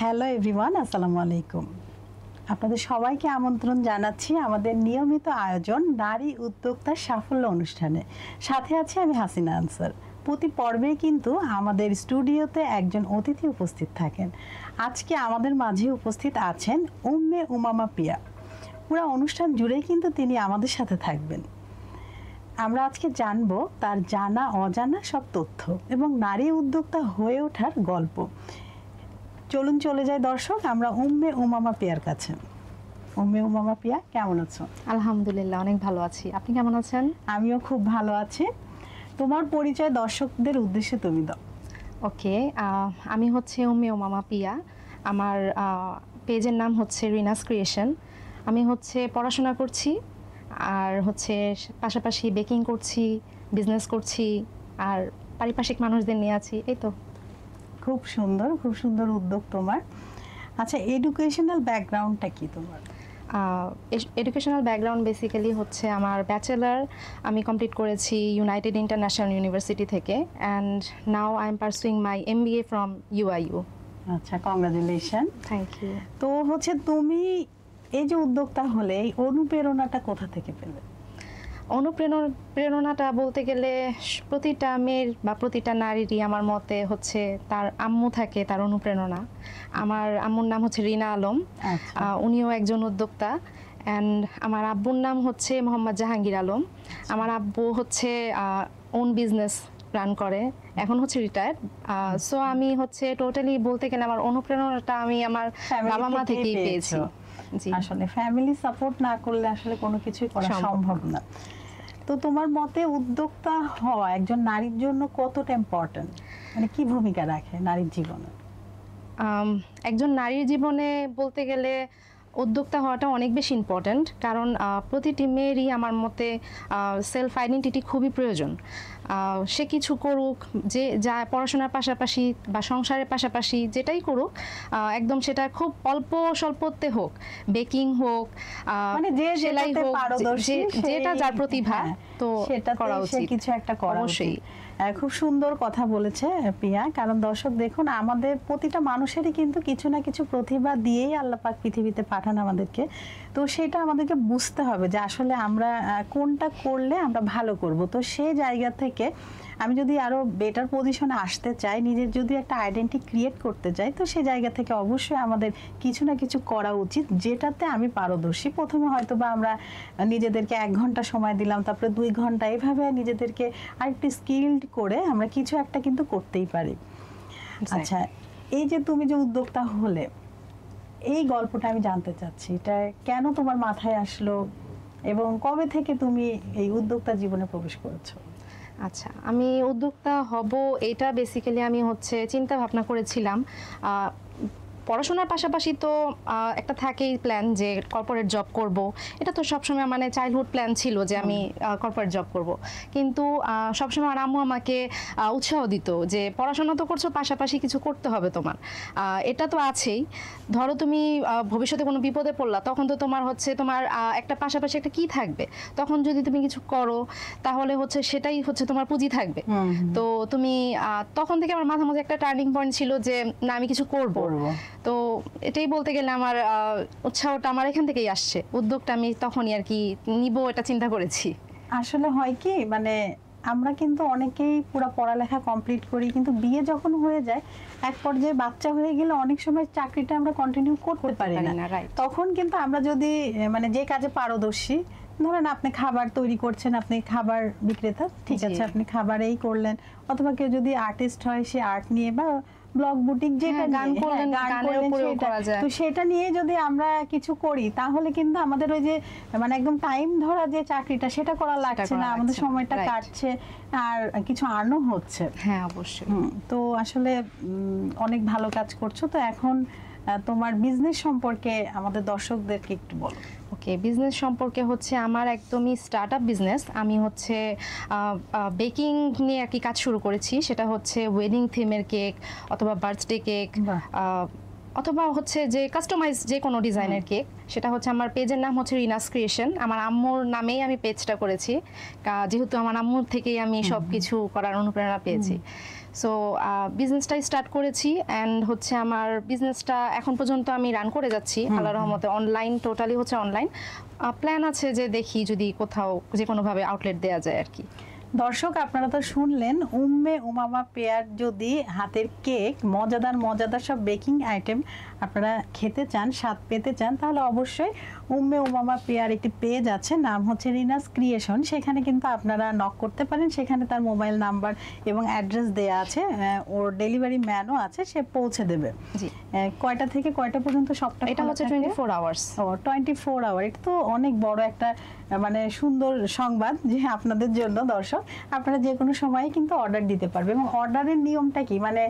Hello everyone, আসসালামু আলাইকুম। আপনাদের সবাইকে আমন্ত্রণ জানাচ্ছি আমাদের নিয়মিত আয়োজন নারী উদ্যোক্তার সাফল্য অনুষ্ঠানে। সাথে আছে আমি হাসিনা আনসার। প্রতি পর্বে কিন্তু আমাদের স্টুডিওতে একজন অতিথি উপস্থিত থাকেন। আজকে আমাদের মাঝে উপস্থিত আছেন উম্মে উমামা পিয়া। পুরো অনুষ্ঠান জুড়েই কিন্তু তিনি আমাদের সাথে থাকবেন। আমরা আজকে জানবো তার জানা অজানা সব তথ্য এবং নারী উদ্যোক্তা হয়ে ওঠার গল্প। চলুন চলে যাই দর্শক আমরা উম্মে উমামা পিয়ার কাছে। উম্মে উমামা পিয়া, কেমন আছো? আলহামদুলিল্লাহ, অনেক ভালো আছি। আপনি কেমন আছেন? আমিও খুব ভালো আছি। তোমার পরিচয় দর্শকদের উদ্দেশ্যে তুমি দাও। ওকে, আমি হচ্ছে উম্মে উমামা পিয়া। আমার পেজের নাম হচ্ছে রিনাস ক্রিয়েশন। আমি হচ্ছে পড়াশোনা করছি আর হচ্ছে পাশাপাশি বেকিং করছি, বিজনেস করছি আর পারিপার্শ্বিক মানুষদের নিয়ে আছি, এই তো। খুব সুন্দর, খুব সুন্দর উদ্যোগ তোমার। আচ্ছা, এডুকেশনাল ব্যাকগ্রাউন্ডটা কি তোমার? এডুকেশনাল ব্যাকগ্রাউন্ড বেসিক্যালি হচ্ছে আমার ব্যাচেলার আমি কমপ্লিট করেছি ইউনাইটেড ইন্টারন্যাশনাল ইউনিভার্সিটি থেকে, and now I am pursuing my MBA from UIU। আচ্ছা, কংগ্রাচুলেশন। Thank you. তো হচ্ছে তুমি এই যে উদ্যোক্তা হলে, এই অনুপ্রেরণাটা কোথা থেকে পেলে? অনুপ্রেরণাটা বলতে গেলে প্রতিটা মেয়ের বা প্রতিটা নারীরই আমার মতে হচ্ছে তার আম্মু থাকে তার অনুপ্রেরণা। আমার আম্মুর নাম হচ্ছে রিনা আলম। উনিও একজন উদ্যোক্তা। অ্যান্ড আমার আব্বুর নাম হচ্ছে মোহাম্মদ জাহাঙ্গীর আলম। আমার আব্বু হচ্ছে ওন বিজনেস রান করে, এখন হচ্ছে রিটায়ার্ড। সো আমি হচ্ছে টোটালি বলতে গেলে আমার অনুপ্রেরণাটা আমি আমার বাবা মা থেকেই পেয়েছি। আসলে ফ্যামিলি সাপোর্ট না করলে আসলে কোনো কিছুই করা সম্ভব না। তো তোমার মতে উদ্যোক্তা হওয়া একজন নারীর জন্য কতটা ইম্পর্টেন্ট, মানে কি ভূমিকা রাখে নারীর জীবনে? একজন নারীর জীবনে বলতে গেলে উদ্যোক্তা হওয়াটা অনেক বেশি ইম্পর্ট্যান্ট, কারণ প্রতিটি মেয়েরই আমার মতে সেলফ আইডেন্টিটি খুবই প্রয়োজন। সে কিছু করুক, যে যা পড়াশোনার পাশাপাশি বা সংসারের পাশাপাশি যেটাই করুক, একদম সেটা খুব অল্প স্বল্পতে হোক, বেকিং হোক, মানে যে সেলাই হোক, যেটা যার প্রতিভা, তো সেটা করা উচিত, কিছু একটা করা উচিত। খুব সুন্দর কথা বলেছে পিয়া। কারণ দর্শক দেখুন, আমাদের প্রতিটা মানুষেরই কিন্তু কিছু না কিছু প্রতিভা দিয়েই আল্লাহ পাক পৃথিবীতে পাঠান আমাদেরকে। তো সেটা আমাদেরকে বুঝতে হবে যে আসলে আমরা কোনটা করলে আমরা ভালো করব। তো সেই জায়গা থেকে আমি যদি আরো বেটার পজিশনে আসতে চাই, নিজের যদি একটা আইডেন্টিটি ক্রিয়েট করতে চাই, তো সেই জায়গা থেকে অবশ্যই আমাদের কিছু না কিছু করা উচিত যেটাতে আমি পারদর্শী। প্রথমে হয়তো বা আমরা নিজেদেরকে 1 ঘন্টা সময় দিলাম, তারপরে 2 ঘন্টা, এভাবে নিজেদেরকে আরেকটু স্কিলড করে আমরা কিছু একটা কিন্তু করতেই পারি। আচ্ছা, এই যে তুমি যে উদ্যোক্তা হলে, এই গল্পটা আমি জানতে চাচ্ছি, এটা কেন তোমার মাথায় আসলো এবং কবে থেকে তুমি এই উদ্যোক্তা জীবনে প্রবেশ করেছো? আচ্ছা, আমি উদ্যোক্তা হব এটা বেসিক্যালি আমি হচ্ছে চিন্তা ভাবনা করেছিলাম। পড়াশোনার পাশাপাশি তো একটা থাকেই প্ল্যান যে কর্পোরেট জব করব, এটা তো সবসময় মানে চাইল্ডহুড প্ল্যান ছিল যে আমি কর্পোরেট জব করব। কিন্তু সবসময় আমার আম্মু আমাকে উৎসাহ দিত যে পড়াশোনা তো করছো, পাশাপাশি কিছু করতে হবে তোমার, এটা তো আছেই। ধরো তুমি ভবিষ্যতে কোনো বিপদে পড়লা, তখন তো তোমার হচ্ছে তোমার একটা পাশাপাশি একটা কি থাকবে, তখন যদি তুমি কিছু করো তাহলে হচ্ছে সেটাই হচ্ছে তোমার পুঁজি থাকবে। তো তুমি তখন থেকে আমার মাথার মধ্যে একটা টার্নিং পয়েন্ট ছিল যে না, আমি কিছু করব। তো এটাই বলতে গেলে আমার উৎসাহটা আমার এখান থেকেই আসছে। উদ্যোগটা আমি তখনই আর কি নিব এটা চিন্তা করেছি। আসলে হয় কি, মানে আমরা কিন্তু অনেকেই পুরো পড়ালেখা কমপ্লিট করি, কিন্তু বিয়ে যখন হয়ে যায়, এক পর্যায়ে বাচ্চা হয়ে গেলে অনেক সময় চাকরিটা আমরা কন্টিনিউ করতে পারি না। তখন কিন্তু আমরা যদি মানে যে কাজে পারদর্শী, ধরেন আপনি খাবার তৈরি করছেন, আপনি খাবার বিক্রেতা, ঠিক আছে, আপনি খাবারেই করলেন, অথবা কেউ যদি আর্টিস্ট হয়, সে আর্ট নিয়ে বা ব্লগ বুটিক, যেটা গান করলেন, তো সেটা নিয়ে যদি আমরা কিছু করি, তাহলে কিন্তু আমাদের ওই যে মানে একদম টাইম ধরা যে চাকরিটা, সেটা করা লাগছে না, আমাদের সময়টা কাটছে আর কিছু আর্নও হচ্ছে। হ্যাঁ, অবশ্যই। তো আসলে অনেক ভালো কাজ করছো। তো এখন তোমার বিজনেস সম্পর্কে আমাদের দর্শকদেরকে একটু বলো। ওকে, বিজনেস সম্পর্কে হচ্ছে আমার একদমই স্টার্ট আপ বিজনেস। আমি হচ্ছে বেকিং নিয়ে আর কি কাজ শুরু করেছি। সেটা হচ্ছে ওয়েডিং থিমের কেক অথবা বার্থডে কেক, অথবা হচ্ছে যে কাস্টমাইজ যে কোনো ডিজাইনের কেক, সেটা হচ্ছে আমার পেজের নাম হচ্ছে রিনাস ক্রিয়েশন। আমার আম্মুর নামেই আমি পেজটা করেছি, যেহেতু আমার আম্মুর থেকেই আমি সব কিছু করার অনুপ্রেরণা পেয়েছি। সো বিজনেসটাই স্টার্ট করেছি, অ্যান্ড হচ্ছে আমার বিজনেসটা এখন পর্যন্ত আমি রান করে যাচ্ছি আল্লাহর রহমতে। অনলাইন, টোটালি হচ্ছে অনলাইন। প্ল্যান আছে যে দেখি যদি কোথাও যে কোনোভাবে আউটলেট দেওয়া যায় আর কি। দর্শক আপনারা তো শুনলেন, উম্মে উমামা পেয়ার যদি হাতের কেক, মজাদার মজাদার সব বেকিং আইটেম আপনারা খেতে চান, স্বাদ পেতে চান, তাহলে অবশ্যই উম্মে উমামা পেয়ার একটি পেজ আছে, নাম হচ্ছে রিনাস ক্রিয়েশন। সেখানে কিন্তু আপনারা নক করতে পারেন, সেখানে তার মোবাইল নাম্বার এবং অ্যাড্রেস দেয়া আছে, ওর ডেলিভারি ম্যানও আছে, সে পৌঁছে দেবে। জি। কয়টা থেকে কয়টা পর্যন্ত সবটা? এটা হচ্ছে 24 আওয়ার্স। ও 24 আওয়ার, এটা তো অনেক বড় একটা মানে সুন্দর সংবাদ যে আপনাদের জন্য দর্শক, আপনারা যে কোনো সময় কিন্তু অর্ডার দিতে পারবে। এবং অর্ডারের নিয়মটা কি, মানে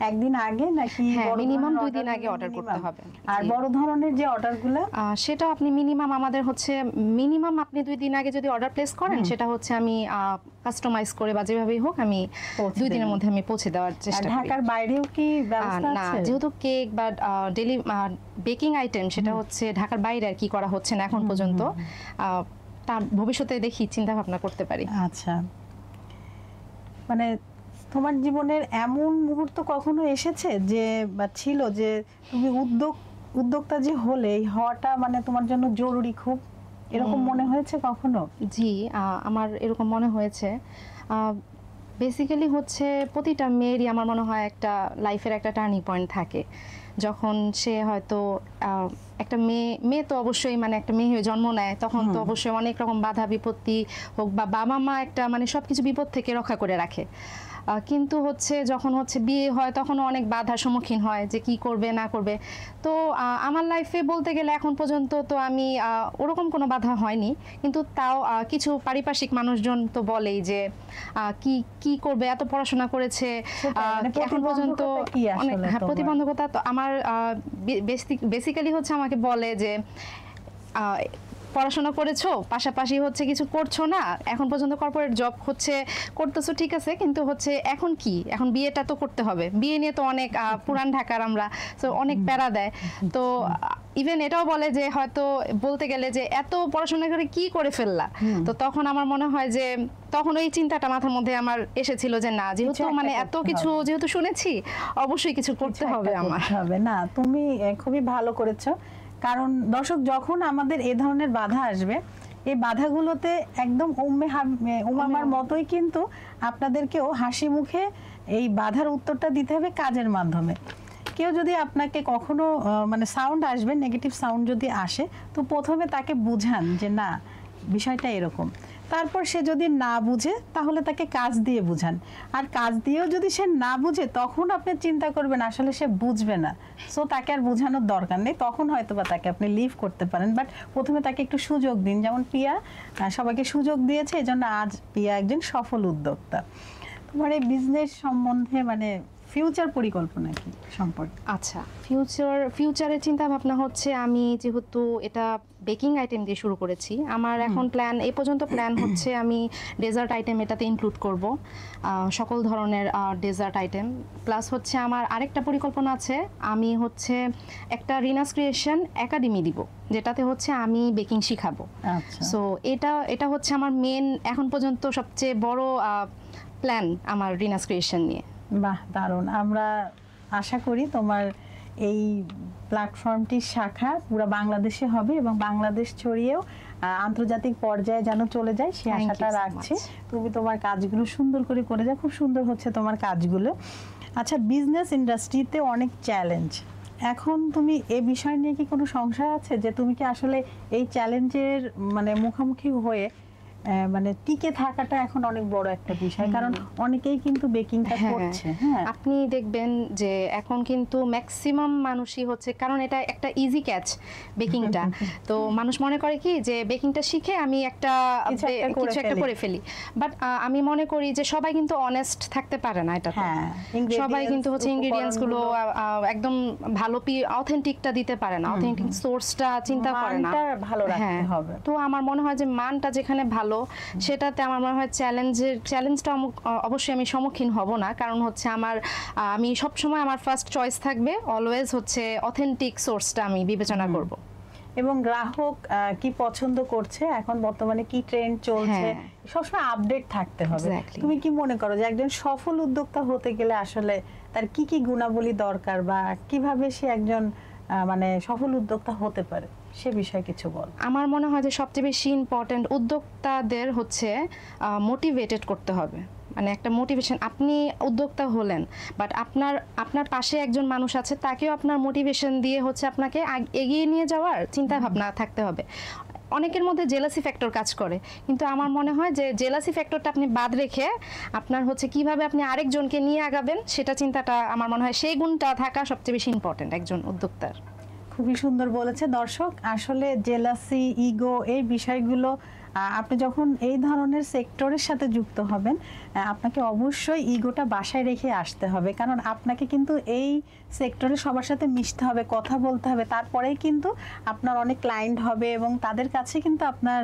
একদিন আগে নাকি? মিনিমাম 2 দিন আগে অর্ডার করতে হবে। আর বড় ধরনের যে অর্ডারগুলো, সেটা আপনি মিনিমাম, আমাদের হচ্ছে মিনিমাম আপনি 2 দিন আগে যদি অর্ডার প্লেস করেন, সেটা হচ্ছে আমি কাস্টমাইজ করে বা যেভাবেই হোক আমি 2 দিনের মধ্যে আমি পৌঁছে দেওয়ার চেষ্টা করি। ঢাকার বাইরেও কি ব্যবস্থা না, আছে? যেহেতু কেক বা ডেলি বেকিং আইটেম, সেটা হচ্ছে ঢাকার বাইরে আর কি করা হচ্ছে না এখন পর্যন্ত। তার ভবিষ্যতে দেখি, চিন্তা ভাবনা করতে পারি। আচ্ছা, মানে তোমার জীবনের এমন মুহূর্ত কখনো এসেছে যে বা ছিল যে তুমি উদ্যোক্তা যে হলে, এই হওয়াটা মানে তোমার জন্য জরুরি খুব, এরকম মনে হয়েছে কখনো? জি, আমার এরকম মনে হয়েছে। বেসিক্যালি হচ্ছে প্রতিটা মেয়েরই আমার মনে হয় একটা লাইফের একটা টার্নিং পয়েন্ট থাকে, যখন সে হয়তো একটা মেয়ে তো অবশ্যই, মানে একটা মেয়ে হয়ে জন্ম নেয়, তখন তো অবশ্যই অনেক রকম বাধা বিপত্তি হোক বা বাবা মা একটা মানে সবকিছু বিপদ থেকে রক্ষা করে রাখে। কিন্তু হচ্ছে যখন হচ্ছে বিয়ে হয়, তখনও অনেক বাধার সম্মুখীন হয় যে কি করবে না করবে। তো আমার লাইফে বলতে গেলে এখন পর্যন্ত তো আমি ওরকম কোনো বাধা হয়নি, কিন্তু তাও কিছু পারিপার্শ্বিক মানুষজন তো বলেই যে কি করবে, এত পড়াশোনা করেছে, এখন পর্যন্ত অনেক প্রতিবন্ধকতা। তো আমার বেসিক্যালি হচ্ছে আমাকে বলে যে পড়াশোনা করেছো, পাশাপাশি হচ্ছে কিছু করছো না, এখন পর্যন্ত কর্পোরেট জব হচ্ছে করতেছো, ঠিক আছে, কিন্তু হচ্ছে এখন কি, এখন বিয়েটা তো করতে হবে, বিয়ে নিয়ে তো অনেক পুরান ঢাকার আমরা, তো অনেক প্যারা দেয়। তো ইভেন এটাও বলে যে হয়তো বলতে গেলে যে এত পড়াশোনা করে কি করে ফেললা। তো তখন আমার মনে হয় যে তখন ওই চিন্তাটা মাথার মধ্যে আমার এসেছিল যে না, যেহেতু মানে এত কিছু যেহেতু শুনেছি, অবশ্যই কিছু করতে হবে আমার। না, তুমি খুবই ভালো করেছো। কারণ দর্শক, যখন আমাদের এ ধরনের বাধা আসবে, এই বাধাগুলোতে একদম উমামার মতোই কিন্তু আপনাদেরকেও হাসি মুখে এই বাধার উত্তরটা দিতে হবে কাজের মাধ্যমে। কেউ যদি আপনাকে কখনো মানে সাউন্ড আসবে, নেগেটিভ সাউন্ড যদি আসে, তো প্রথমে তাকে বুঝান যে না, বিষয়টা এরকম। তারপর সে যদি না বুঝে, তাহলে তাকে কাজ দিয়ে বুঝান। আর কাজ দিয়েও যদি সে না বুঝে, তখন আপনি চিন্তা করবেন আসলে সে বুঝবে না, সো তাকে আর বোঝানোর দরকার নেই, তখন হয়তো বা তাকে আপনি লিভ করতে পারেন। বাট প্রথমে তাকে একটু সুযোগ দিন, যেমন পিয়া সবাইকে সুযোগ দিয়েছে, এই জন্য আজ পিয়া একজন সফল উদ্যোক্তা। তোমার এই বিজনেস সম্বন্ধে মানে ফিউচার পরিকল্পনা কি সম্পর্কে? আচ্ছা, ফিউচারের চিন্তা ভাবনা হচ্ছে, আমি যেহেতু এটা বেকিং আইটেম দিয়ে শুরু করেছি, আমার এখন প্ল্যান, এই পর্যন্ত প্ল্যান হচ্ছে আমি ডেজার্ট আইটেম এটাতে ইনক্লুড করব, সকল ধরনের ডেজার্ট আইটেম। প্লাস হচ্ছে আমার আরেকটা পরিকল্পনা আছে, আমি হচ্ছে একটা রিনাস ক্রিয়েশন একাডেমি দিব, যেটাতে হচ্ছে আমি বেকিং শিখাবো। সো এটা হচ্ছে আমার মেন এখন পর্যন্ত সবচেয়ে বড় প্ল্যান আমার রিনাস ক্রিয়েশন নিয়ে। বাহ, দারুণ। আমরা আশা করি তোমার এই প্ল্যাটফর্মটির শাখা পুরো বাংলাদেশে হবে এবং বাংলাদেশ ছড়িয়েও আন্তর্জাতিক পর্যায়ে যেন চলে যায়, সে আশাটা রাখছি। তুমি তোমার কাজগুলো সুন্দর করে যাও, খুব সুন্দর হচ্ছে তোমার কাজগুলো। আচ্ছা, বিজনেস ইন্ডাস্ট্রিতে অনেক চ্যালেঞ্জ, এখন তুমি এ বিষয় নিয়ে কি কোনো সংশয় আছে যে তুমি কি আসলে এই চ্যালেঞ্জের মানে মুখোমুখি হয়ে মানে টিকে থাকাটা এখন অনেক বড় একটা বিষয়, কারণ অনেকেই কিন্তু বেকিংটা করছে। হ্যাঁ, আপনি দেখবেন যে এখন কিন্তু ম্যাক্সিমাম মানুষই হচ্ছে, কারণ এটা একটা ইজি ক্যাচ বেকিংটা, তো মানুষ মনে করে কি যে বেকিংটা শিখে আমি কিছু একটা করে ফেলি। বাট আমি মনে করি যে সবাই কিন্তু অনেস্ট থাকতে পারে না, এটা সবাই কিন্তু হচ্ছে ইনগ্রেডিয়েন্টস গুলো একদম ভালো অথেন্টিকটা দিতে পারে না, অথেন্টিক সোর্সটা চিন্তা করে না। ভালো রাখতে হবে। তো আমার মনে হয় যে মানটা যেখানে ভালো বলো, সেটাতে আমার মনে হয় চ্যালেঞ্জটা অবশ্যই আমি সম্মুখীন হব না, কারণ হচ্ছে আমি সবসময় আমার ফার্স্ট চয়েস থাকবে অলওয়েজ হচ্ছে অথেন্টিক সোর্সটা আমি বিবেচনা করব। এবং গ্রাহক কি পছন্দ করছে, এখন বর্তমানে কি ট্রেন্ড চলছে, সবসময় আপডেট থাকতে হবে। তুমি কি মনে করো যে একজন সফল উদ্যোক্তা হতে গেলে আসলে তার কি কি গুণাবলী দরকার, বা কিভাবে সে একজন মানে সফল উদ্যোক্তা হতে পারে, সে বিষয়ে কিছু বল। আমার মনে হয় যে সবচেয়ে বেশি ইম্পর্টেন্ট উদ্যোক্তাদের হচ্ছে মোটিভেটেড করতে হবে। মানে একটা মোটিভেশন, আপনি উদ্যোক্তা হলেন বাট আপনার পাশে একজন মানুষ আছে, তাকেও আপনার মোটিভেশন দিয়ে হচ্ছে আপনাকে এগিয়ে নিয়ে যাওয়ার চিন্তা ভাবনা থাকতে হবে। অনেকের মধ্যে জেলাসি ফ্যাক্টর কাজ করে, কিন্তু আমার মনে হয় যে জেলাসি ফ্যাক্টরটা আপনি বাদ রেখে আপনার হচ্ছে কিভাবে আপনি আরেকজনকে নিয়ে আগাবেন সেটা চিন্তাটা, আমার মনে হয় সেই গুণটা থাকা সবচেয়ে বেশি ইম্পর্টেন্ট একজন উদ্যোক্তার। খুবই সুন্দর বলেছে দর্শক। আসলে জেলাসি, ইগো, এই বিষয়গুলো আপনি যখন এই ধরনের সেক্টরের সাথে যুক্ত হবেন, আপনাকে অবশ্যই ইগোটা বাসায় রেখে আসতে হবে, কারণ আপনাকে কিন্তু এই সেক্টরে সবার সাথে মিশতে হবে, কথা বলতে হবে, তারপরেই কিন্তু আপনার অনেক ক্লায়েন্ট হবে এবং তাদের কাছে কিন্তু আপনার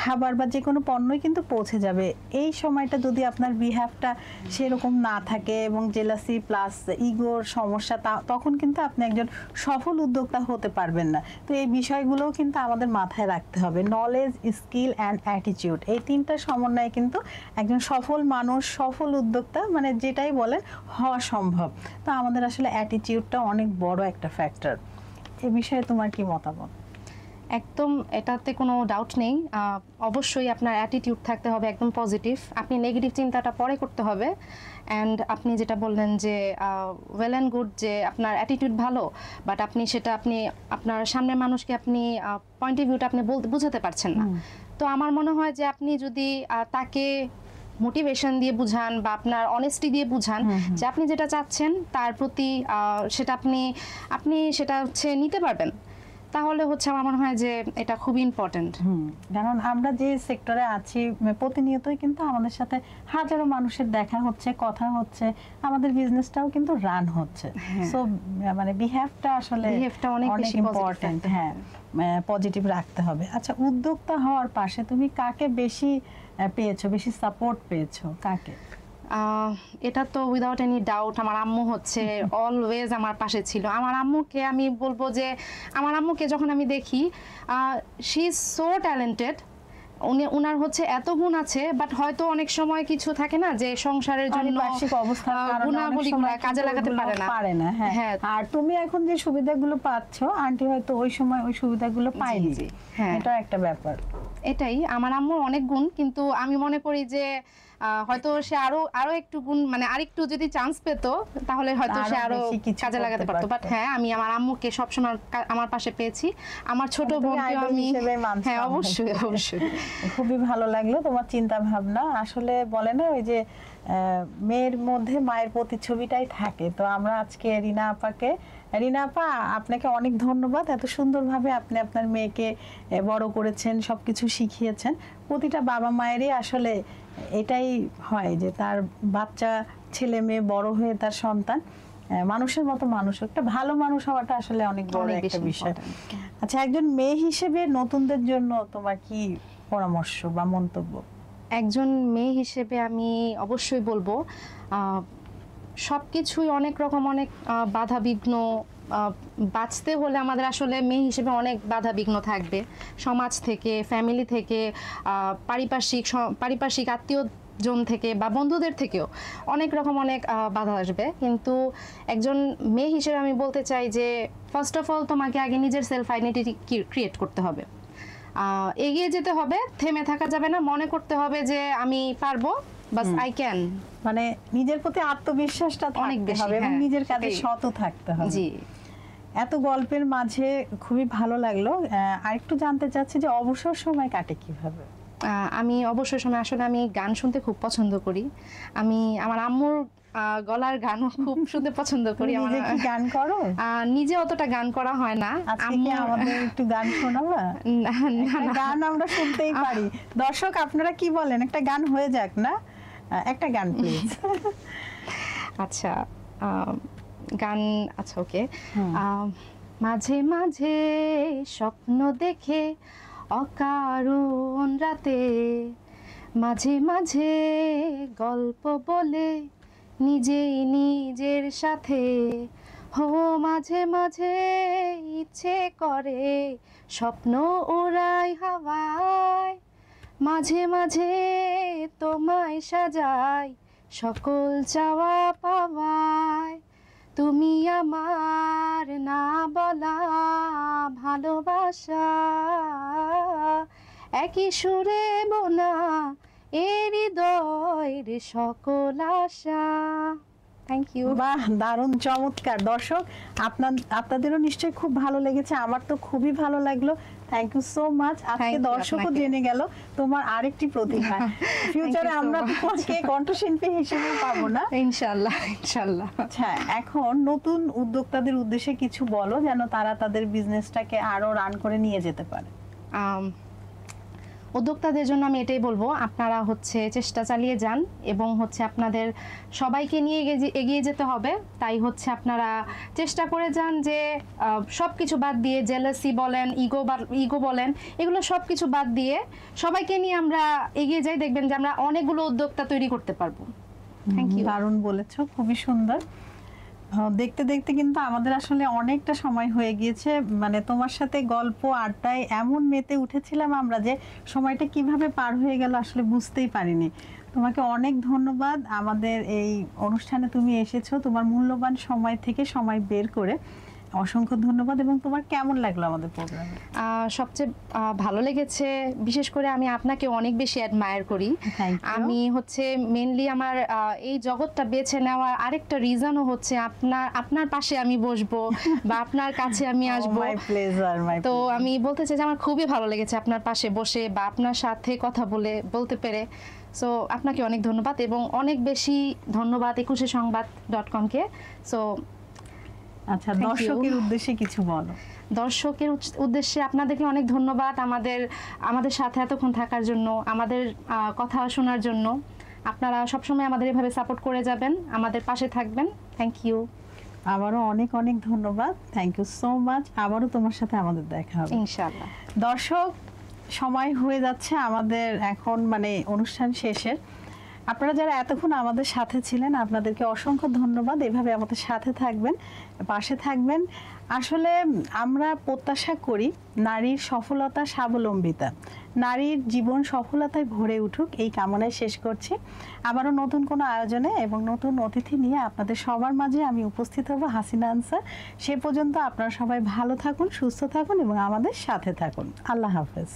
খাবার বা যে কোনো পণ্যই কিন্তু পৌঁছে যাবে। এই সময়টা যদি আপনার বিহেভটা সেরকম না থাকে এবং জেলাসি প্লাস ইগোর সমস্যা, তখন কিন্তু আপনি একজন সফল উদ্যোক্তা হতে পারবেন না। তো এই বিষয়গুলোও কিন্তু আমাদের মাথায় রাখতে হবে। নলেজ, স্কিল অ্যান্ড অ্যাটিটিউড, এই তিনটা সমন্বয়ে কিন্তু একজন সফল মানুষ, সফল উদ্যোক্তা মানে যেটাই বলেন হওয়া সম্ভব। তো আমাদের আসলে অ্যাটিটিউডটা অনেক বড় একটা ফ্যাক্টর। এই বিষয়ে তোমার কি মতামত? একদম, এটাতে কোনো ডাউট নেই। অবশ্যই আপনার অ্যাটিটিউড থাকতে হবে একদম পজিটিভ। আপনি নেগেটিভ চিন্তাটা পরে করতে হবে। অ্যান্ড আপনি যেটা বললেন যে ওয়েল অ্যান্ড গুড যে আপনার অ্যাটিটিউড ভালো, বাট আপনি আপনার সামনের মানুষকে আপনি পয়েন্ট অফ ভিউটা আপনি বুঝাতে পারছেন না। তো আমার মনে হয় যে আপনি যদি তাকে মোটিভেশন দিয়ে বুঝান বা আপনার অনেস্টি দিয়ে বুঝান যে আপনি যেটা চাচ্ছেন তার প্রতি সেটা আপনি সেটা হচ্ছে নিতে পারবেন, তাহলে হচ্ছে আমার মনে হয় যে এটা খুবই ইম্পর্টেন্ট। কারণ আমরা যে সেক্টরে আছি প্রতিনিয়তই কিন্তু আমাদের সাথে হাজারো মানুষের দেখা হচ্ছে, কথা হচ্ছে, আমাদের বিজনেসটাও কিন্তু রান হচ্ছে। সো মানে বিহেভটা আসলে অনেক বেশি ইম্পর্টেন্ট। হ্যাঁ, পজিটিভ রাখতে হবে। আচ্ছা, উদ্যোক্তা হওয়ার পাশে তুমি কাকে বেশি পেয়েছো, বেশি সাপোর্ট পেয়েছো, কাকে? এটা তো উইদাউট এনি ডাউট আমার আম্মু হচ্ছে অলওয়েজ আমার পাশে ছিল। আমার আম্মুকে আমি বলবো যে আমার আম্মুকে যখন আমি দেখি, শি ইজ সো ট্যালেন্টেড, উনার হচ্ছে এত গুণ আছে, বাট হয়তো অনেক সময় কিছু থাকে না যে সংসারের জন্য গুণাবলীগুলো কাজে লাগাতে পারে না। হ্যাঁ, আর তুমি এখন যে সুবিধাগুলো পাচ্ছ, আন্টি হয়তো ওই সময় ওই সুবিধাগুলো পায়নি। হ্যাঁ, এটা একটা ব্যাপার। এটাই আমার আম্মুর অনেক গুণ, কিন্তু আমি মনে করি যে হয়তো সে আরো একটু গুণ, মানে আরেকটু যদি চান্স পেতো তাহলে হয়তো সে আরো কাজে লাগাতে পারতো। বাট হ্যাঁ, আমি আমার আম্মুকে সবসময় আমার পাশে পেয়েছি। আমার ছোট বোনকে আমি, হ্যাঁ অবশ্যই অবশ্যই। খুবই ভালো লাগলো তোমার চিন্তা ভাবনা। আসলে বলে না ওই যে মেয়ের মধ্যে মায়ের প্রতিচ্ছবিটাই থাকে। তো আমরা আজকে রিনা আপা, আপনাকে অনেক ধন্যবাদ। এত সুন্দরভাবে আপনি আপনার মেয়েকে বড় করেছেন, সবকিছু শিখিয়েছেন। প্রতিটা বাবা মায়েরই আসলে এটাই হয় যে তার বাচ্চা, ছেলে মেয়ে বড় হয়ে তার সন্তান মানুষের মতো মানুষ, একটা ভালো মানুষ হওয়াটা আসলে অনেক বড় একটা বিষয়। আচ্ছা, একজন মেয়ে হিসেবে নতুনদের জন্য তোমার কি পরামর্শ বা মন্তব্য? একজন মেয়ে হিসেবে আমি অবশ্যই বলবো সবকিছুই অনেক বাধা বিঘ্ন, বাঁচতে হলে আমাদের আসলে মেয়ে হিসেবে অনেক বাধা বিঘ্ন থাকবে, সমাজ থেকে, ফ্যামিলি থেকে, পারিপার্শ্বিক আত্মীয়জন থেকে বা বন্ধুদের থেকেও অনেক বাধা আসবে। কিন্তু একজন মেয়ে হিসেবে আমি বলতে চাই যে ফার্স্ট অফ অল তোমাকে আগে নিজের সেলফ আইডেন্টিটি ক্রিয়েট করতে হবে, এগিয়ে যেতে হবে, থেমে থাকা যাবে না, মনে করতে হবে যে আমি পারবো, বাস আই ক্যান। মানে নিজের প্রতি আত্মবিশ্বাসটা অনেক বেশি হবে এবং নিজের কাজে সৎ থাকতে হবে। জি, এত গল্পের মাঝে খুবই ভালো লাগলো। আরেকটু জানতে চাচ্ছি যে অবসর সময় কাটে কিভাবে? আমি অবসর সময় আসলে আমি গান শুনতে খুব পছন্দ করি। আমি আমার আম্মুর গলার গানও খুব শুনতে পছন্দ করি। নিজে কি গান করো? নিজে অতটা গান করা হয় না। আম্মু আমাদের একটু গান শোনাবা? গান আমরা শুনতেই পারি। দর্শক আপনারা কি বলেন, একটা গান হয়ে যাক না? একটা গান প্লিজ। আচ্ছা, গান, আচ্ছা ওকে। মাঝে মাঝে স্বপ্ন দেখে অকারণ রাতে মাঝে মাঝে গল্প বলে নিজেই নিজের সাথে, হো মাঝে মাঝে ইচ্ছে করে স্বপ্ন উড়াই হাওয়ায়, মাঝে মাঝে তোমায় সাজাই সকল চাওয়া পাওয়ায়, তুমি আমার না বলা ভালোবাসা, একই সুরে বোনা এ হৃদয়ের সকল আশা। Thank you. বাহ, দারুণ, চমৎকার। দর্শক, আপনাদেরও নিশ্চয়ই খুব ভালো লেগেছে, আমার তো খুবই ভালো লাগলো। Thank you so much. আজকে Thank you দর্শকও আপনাকে। জেনে গেল তোমার আরেকটি প্রতিভা। ফিউচারে so আমরা much. তোমাকে কণ্ঠশিল্পী হিসেবে পাবো না? ইনশাল্লাহ ইনশাল্লাহ। আচ্ছা, এখন নতুন উদ্যোক্তাদের উদ্দেশ্যে কিছু বলো, যেন তারা তাদের বিজনেসটাকে আরো রান করে নিয়ে যেতে পারে। উদ্যোক্তাদের জন্য আমি এটাই বলবো, আপনারা হচ্ছে চেষ্টা চালিয়ে যান এবং হচ্ছে আপনাদের সবাইকে নিয়ে এগিয়ে যেতে হবে। তাই হচ্ছে আপনারা চেষ্টা করে যান যে সব কিছু বাদ দিয়ে, জেলাসি বলেন, ইগো বলেন, এগুলো সব কিছু বাদ দিয়ে সবাইকে নিয়ে আমরা এগিয়ে যাই, দেখবেন যে আমরা অনেকগুলো উদ্যোক্তা তৈরি করতে পারবো। Thank you. দারুণ বলেছো, খুবই সুন্দর। দেখতে দেখতে কিন্তু আমাদের আসলে অনেকটা সময় হয়ে গিয়েছে। মানে তোমার সাথে গল্প আড্ডায় এমন মেতে উঠেছিলাম আমরা যে সময়টা কিভাবে পার হয়ে গেল আসলে বুঝতেই পারিনি। তোমাকে অনেক ধন্যবাদ, আমাদের এই অনুষ্ঠানে তুমি এসেছো, তোমার মূল্যবান সময় থেকে সময় বের করে অসংখ্য ধন্যবাদ। এবং তোমার কেমন লাগলো আমাদের প্রোগ্রামে? সবচেয়ে ভালো লেগেছে, বিশেষ করে আমি আপনাকে অনেক বেশি অ্যাডমায়ার করি। Thank you. আমি হচ্ছে মেইনলি আমার এই জগৎটা বেছে নেওয়ার আরেকটা রিজনও হচ্ছে আপনার পাশে আমি বসবো বা আপনার কাছে আমি আসবো। মাই প্লেজার, মাই তো আমি বলতে চাই যে আমার খুবই ভালো লেগেছে আপনার পাশে বসে বা আপনার সাথে কথা বলতে পেরে। সো আপনাকে অনেক ধন্যবাদ এবং অনেক বেশি ধন্যবাদ 21সংবাদ.com-কে। সো আচ্ছা, Thank you. দর্শকের উদ্দেশ্যে কিছু বলো। দর্শকের উদ্দেশ্যে আপনাদেরকে অনেক ধন্যবাদ আমাদের সাথে এতক্ষণ থাকার জন্য, আমাদের কথা শোনার জন্য। আপনারা সবসময় আমাদের এভাবে সাপোর্ট করে যাবেন, আমাদের পাশে থাকবেন। Thank you. আবারও অনেক অনেক ধন্যবাদ, থ্যাংক ইউ সো মাচ। আবারও তোমার সাথে আমাদের দেখা হবে ইনশাআল্লাহ। দর্শক, সময় হয়ে যাচ্ছে আমাদের এখন, মানে অনুষ্ঠান শেষের। আপনারা যারা এতক্ষণ আমাদের সাথে ছিলেন, আপনাদেরকে অসংখ্য ধন্যবাদ। এভাবে আমাদের সাথে থাকবেন, পাশে থাকবেন। আসলে আমরা প্রত্যাশা করি নারীর সফলতা, স্বাবলম্বিতা, নারীর জীবন সফলতায় ভরে উঠুক, এই কামনায় শেষ করছি। আবারও নতুন কোনো আয়োজনে এবং নতুন অতিথি নিয়ে আপনাদের সবার মাঝে আমি উপস্থিত হব, হাসিনা আনসার। সে পর্যন্ত আপনারা সবাই ভালো থাকুন, সুস্থ থাকুন এবং আমাদের সাথে থাকুন। আল্লাহ হাফেজ।